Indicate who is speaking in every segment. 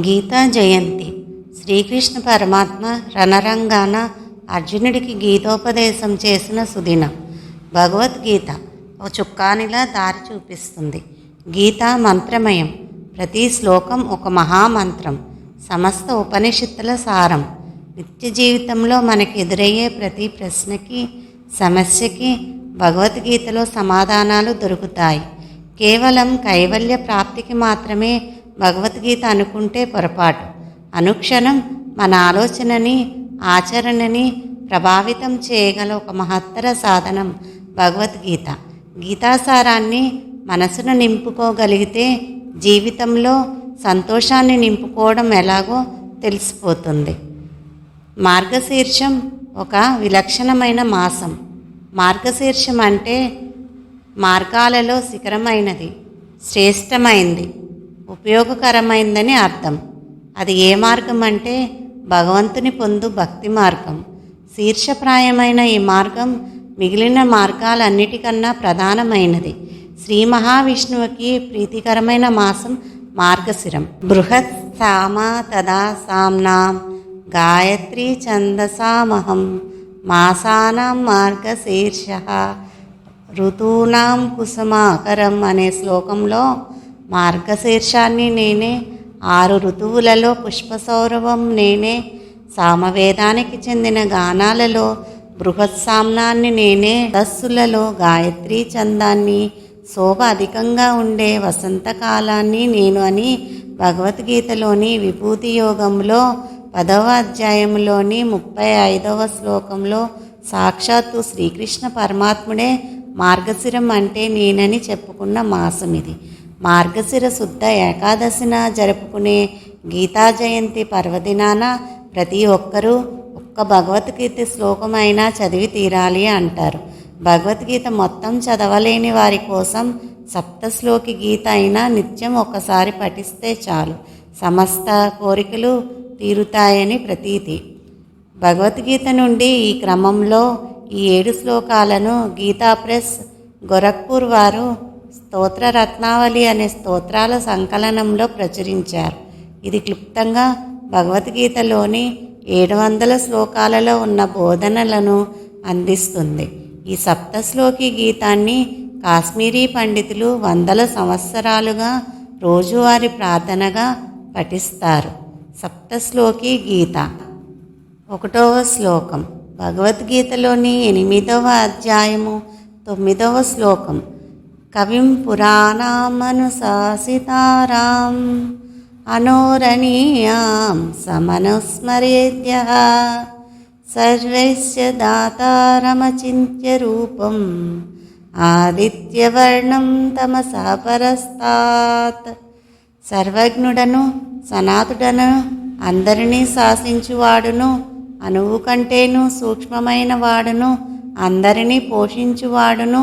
Speaker 1: గీతా జయంతి. శ్రీకృష్ణ పరమాత్మ రణరంగాన అర్జునుడికి గీతోపదేశం చేసిన సుదినం. భగవద్గీత ఒక చుక్కానిలా దారి చూపిస్తుంది. గీత మంత్రమయం. ప్రతి శ్లోకం ఒక మహామంత్రం, సమస్త ఉపనిషత్తుల సారం. నిత్య జీవితంలో మనకి ఎదురయ్యే ప్రతి ప్రశ్నకి, సమస్యకి భగవద్గీతలో సమాధానాలు దొరుకుతాయి. కేవలం కైవల్య ప్రాప్తికి మాత్రమే భగవద్గీత అనుకుంటే పొరపాటు. అనుక్షణం మన ఆలోచనని, ఆచరణని ప్రభావితం చేయగల ఒక మహత్తర సాధనం భగవద్గీత. గీతాసారాన్ని మనసును నింపుకోగలిగితే జీవితంలో సంతోషాన్ని నింపుకోవడం ఎలాగో తెలిసిపోతుంది. మార్గశీర్షం ఒక విలక్షణమైన మాసం. మార్గశీర్షం అంటే మార్గాలలో శిఖరమైనది, శ్రేష్టమైంది, ఉపయోగకరమైందని అర్థం. అది ఏ మార్గం అంటే భగవంతుని పొందు భక్తి మార్గం. శీర్షప్రాయమైన ఈ మార్గం మిగిలిన మార్గాలన్నిటికన్నా ప్రధానమైనది. శ్రీ మహావిష్ణువుకి ప్రీతికరమైన మాసం మార్గశిరం. బృహత్ సామ తదా సామ్నాం గాయత్రీ ఛందసామహం మాసానాం మార్గశీర్ష ఋతూనాం కుసుమాకరం అనే శ్లోకంలో మార్గశీర్షాన్ని నేనే, 6 ఋతువులలో పుష్పసౌరభం నేనే, సామవేదానికి చెందిన గానాలలో బృహత్సామ్నాన్ని నేనే, దస్సులలో గాయత్రీ చందాన్ని, శోభ అధికంగా ఉండే వసంతకాలాన్ని నేను అని భగవద్గీతలోని విభూతి యోగంలో 10వ అధ్యాయంలోని 35వ శ్లోకంలో సాక్షాత్తు శ్రీకృష్ణ పరమాత్ముడే మార్గశిరం అంటే నేనని చెప్పుకున్న మాసం ఇది. మార్గశిర శుద్ధ ఏకాదశిన జరుపుకునే గీతా జయంతి పర్వదినాన ప్రతి ఒక్కరూ ఒక్క భగవద్గీత శ్లోకమైనా చదివి తీరాలి అంటారు. భగవద్గీత మొత్తం చదవలేని వారి కోసం సప్తశ్లోకి గీత అయినా నిత్యం ఒకసారి పఠిస్తే చాలు, సమస్త కోరికలు తీరుతాయని ప్రతీతి. భగవద్గీత నుండి ఈ క్రమంలో ఈ 7 శ్లోకాలను గీతా ప్రెస్ గోరఖ్పూర్ వారు స్తోత్ర రత్నావళి అనే స్తోత్రాల సంకలనంలో ప్రచురించారు. ఇది క్లుప్తంగా భగవద్గీతలోని 700 శ్లోకాలలో ఉన్న బోధనలను అందిస్తుంది. ఈ సప్తశ్లోకి గీతాన్ని కాశ్మీరీ పండితులు 100 సంవత్సరాలుగా రోజువారీ ప్రార్థనగా పఠిస్తారు. సప్తశ్లోకి గీత. 1వ శ్లోకం భగవద్గీతలోని 8వ అధ్యాయము 9వ శ్లోకం. కవిం పురాణామనుశాసితారాం అనోరణీయాం సమనుస్మరేద్యః సర్వస్య దాతారమచింత్య రూపం ఆదిత్యవర్ణం తమసా పరస్తాత్. సర్వజ్ఞుడను, సనాతుడను, అందరినీ శాసించువాడును, అణువు కంటేను సూక్ష్మమైన వాడును, అందరినీ పోషించువాడును,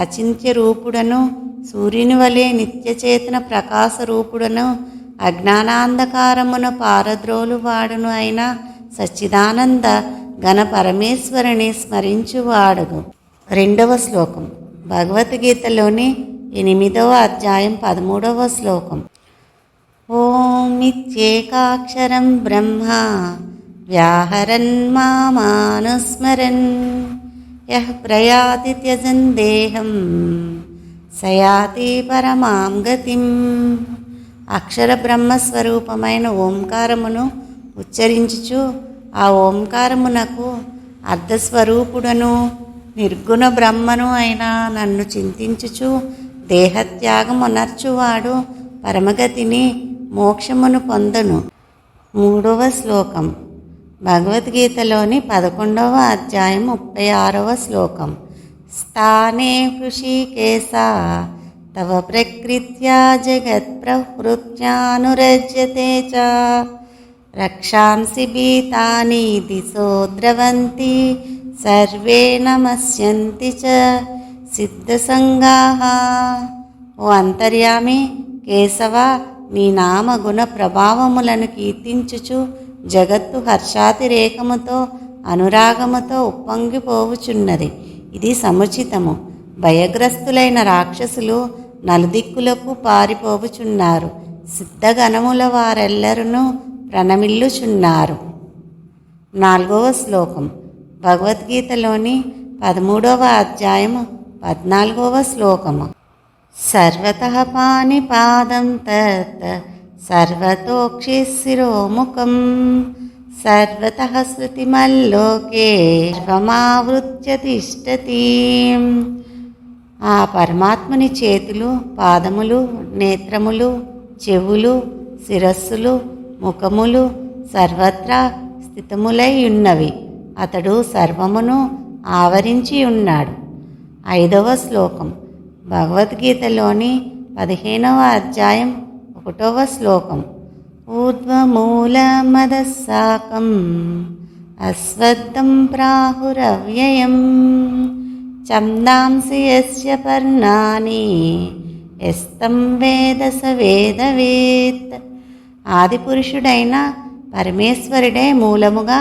Speaker 1: అచింత్య రూపుడను, సూర్యుని వలె నిత్యచేతన ప్రకాశ రూపుడను, అజ్ఞానాంధకారమున పారద్రోలువాడును అయిన సచ్చిదానంద ఘన పరమేశ్వరుని స్మరించువాడుగు. 2వ శ్లోకం భగవద్గీతలోని 8వ అధ్యాయం 13వ శ్లోకం. ఓం ఇత్యేకాక్షరం బ్రహ్మ వ్యాహరన్ మామానుస్మరన్ యః ప్రయాతి త్యజన్ దేహం సయాతి పరమాం గతిం. అక్షర బ్రహ్మస్వరూపమైన ఓంకారమును ఉచ్చరించుచు ఆ ఓంకారమునకు అర్ధస్వరూపుడను నిర్గుణ బ్రహ్మను అయిన నన్ను చింతించుచు దేహత్యాగమునర్చువాడు పరమగతిని, మోక్షమును పొందను. 3వ శ్లోకం భగవద్గీతలోని 11వ అధ్యాయం 36వ శ్లోకం. స్థానే హృషికేశ తవ ప్రకృత్యా జగత్ప్రవృత్యానురజ్యతే చ రక్షాంసి భీతాని దిశో ద్రవంతి సర్వే నమస్యంతి చ సిద్ధసంగాః. ఓ అంతర్యామి కేశవ, నీ నామ గుణ ప్రభావములను కీర్తించుచు జగత్తు హర్షాతిరేకముతో అనురాగముతో ఉప్పొంగిపోవుచున్నది. ఇది సముచితము. భయగ్రస్తులైన రాక్షసులు నలుదిక్కులకు పారిపోవుచున్నారు. సిద్ధగణముల వారెల్లరును ప్రణమిల్లుచున్నారు. 4వ శ్లోకం భగవద్గీతలోని 13వ అధ్యాయము 14వ శ్లోకము. సర్వతః పాణిపాదం తత్ సర్వతోక్షిశిరోముఖం సర్వతః శృతిమల్లోకే సర్వమావృత్య తిష్టతి. ఆ పరమాత్ముని చేతులు, పాదములు, నేత్రములు, చెవులు, శిరస్సులు, ముఖములు సర్వత్రా స్థితములై ఉన్నవి. అతడు సర్వమును ఆవరించి ఉన్నాడు. 5వ శ్లోకం భగవద్గీతలోని 15వ అధ్యాయం 1వ శ్లోకం. ఊర్ధ్వమూలమదస్సాకం అశ్వత్థం ప్రాహురవ్యయం ఛందాంసి యస్య పర్ణాని యస్తం వేద స వేదవేత్. ఆదిపురుషుడైన పరమేశ్వరుడే మూలముగా,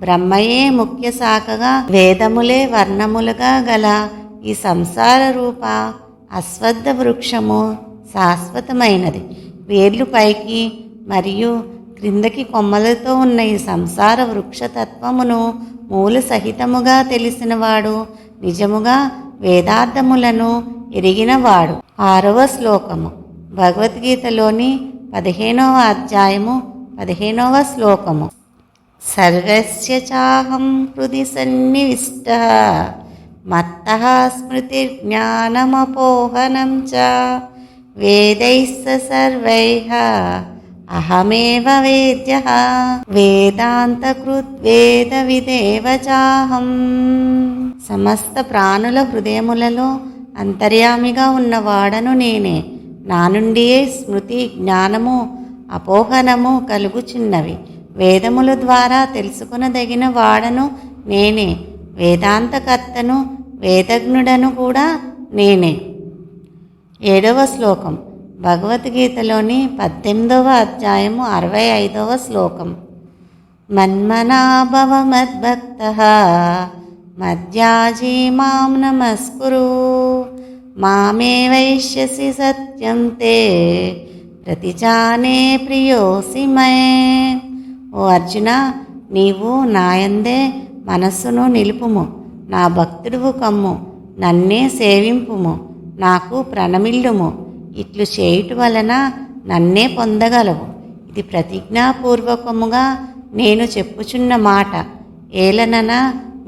Speaker 1: బ్రహ్మయే ముఖ్య శాఖగా, వేదములే వర్ణములుగా గల ఈ సంసార రూప అశ్వత్థ వృక్షము శాశ్వతమైనది. వేర్లు పైకి మరియు క్రిందకి కొమ్మలతో ఉన్న ఈ సంసార వృక్షతత్వమును మూల సహితముగా తెలిసినవాడు, నిజముగా వేదార్థములను ఎరిగినవాడు. 6వ శ్లోకము భగవద్గీతలోని 15వ అధ్యాయము 15వ శ్లోకము. సర్వస్య చాహం హృది సన్నివిష్టః మత్తః స్మృతిర్జ్ఞానమపోహనం చ వేదైః సర్వైః అహమేవ వేద్యః వేదాంతకృద్వేద విదేవ చాహం. సమస్త ప్రాణుల హృదయములలో అంతర్యామిగా ఉన్నవాడను నేనే. నా నుండియే స్మృతి, జ్ఞానము, అపోహనము కలుగుచున్నవి. వేదముల ద్వారా తెలుసుకునదగిన వాడను నేనే. వేదాంతకర్తను, వేదజ్ఞుడను కూడా నేనే. 7వ శ్లోకం భగవద్గీతలోని 18వ అధ్యాయము 65వ శ్లోకం. మన్మనా భవ మద్భక్తః మద్యాజీ మాం నమస్కురు మామే వైష్యసి సత్యం తే ప్రతిజానే ప్రియోసి మే. ఓ అర్జున, నీవు నాయందే మనస్సును నిలుపుము, నా భక్తుడువు కమ్ము, నన్నే సేవింపుము, నాకు ప్రణమిల్లుము. ఇట్లు చేయుట వలన నన్నే పొందగలవు. ఇది ప్రతిజ్ఞాపూర్వకముగా నేను చెప్పుచున్న మాట. ఏలనన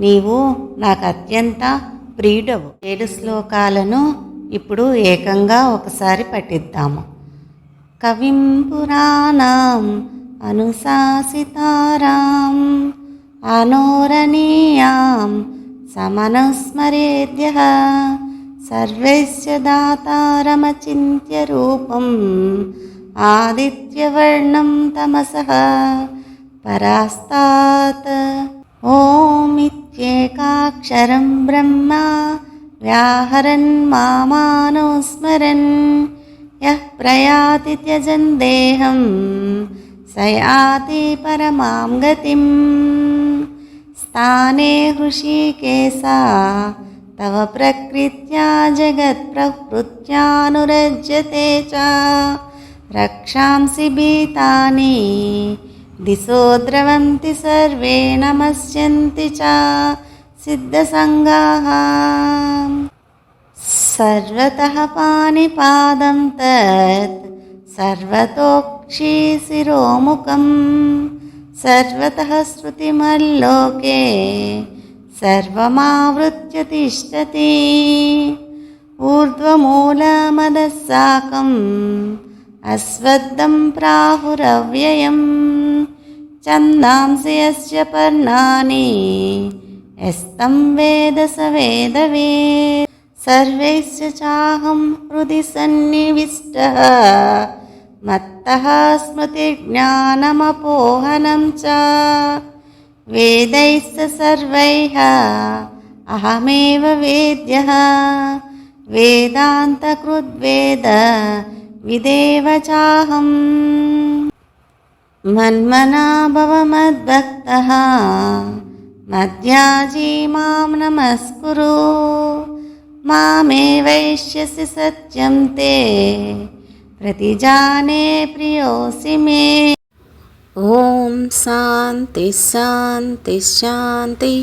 Speaker 1: నీవు నాకు అత్యంత ప్రియుడవు. 7 శ్లోకాలను ఇప్పుడు ఏకంగా ఒకసారి పఠిద్దాము. కవిం పురాణం అనుశాసితారాం అనోరణీయాం సమనుస్మరేద్యః సర్వస్య దాతారమచింత్య రూపం ఆదిత్యవర్ణం తమసః పరాస్తాత్. ఓమిత్యేకాక్షరం బ్రహ్మ వ్యాహరన్ మామానుస్మరన్ యః ప్రయాతి త్యజన్ దేహం స యాతి పరమాం గతిం. స్థానే హృషీకేశ తవ ప్రకృత్యా జగత్ప్రకృత్యానురజ్యతే చ రక్షాంసి భీతాని దిశో ద్రవంతి సర్వే నమస్యంతి చ సిద్ధసంగాః. సర్వతః పాణిపాదం తత్ సర్వతోక్షిశిరోముఖం సర్వతః శృతిమల్లోకే సర్వమావృత్య తిష్టతి. ఊర్ధ్వమూలమదస్సాకం అశ్వత్థం ప్రాహురవ్యయం ఛందాంసి యస్య పర్ణాని యస్తం వేద స వేదవేత్. సర్వైశ్చ చాహం హృది సన్నివిష్టః మత్తః స్మృతిర్జ్ఞానమపోహనం చ వేదైః సర్వైః అహమేవ వేద్యః వేదాంతకృద్వేద విదేవ చాహం. మన్మనా భవ మద్భక్తః మద్యాజీ మాం నమస్కురు మామే వైష్యసి సత్యం తే प्रतिजाने प्रियोऽसि मे।
Speaker 2: ఓం శాంతి శాంతి శాంతి.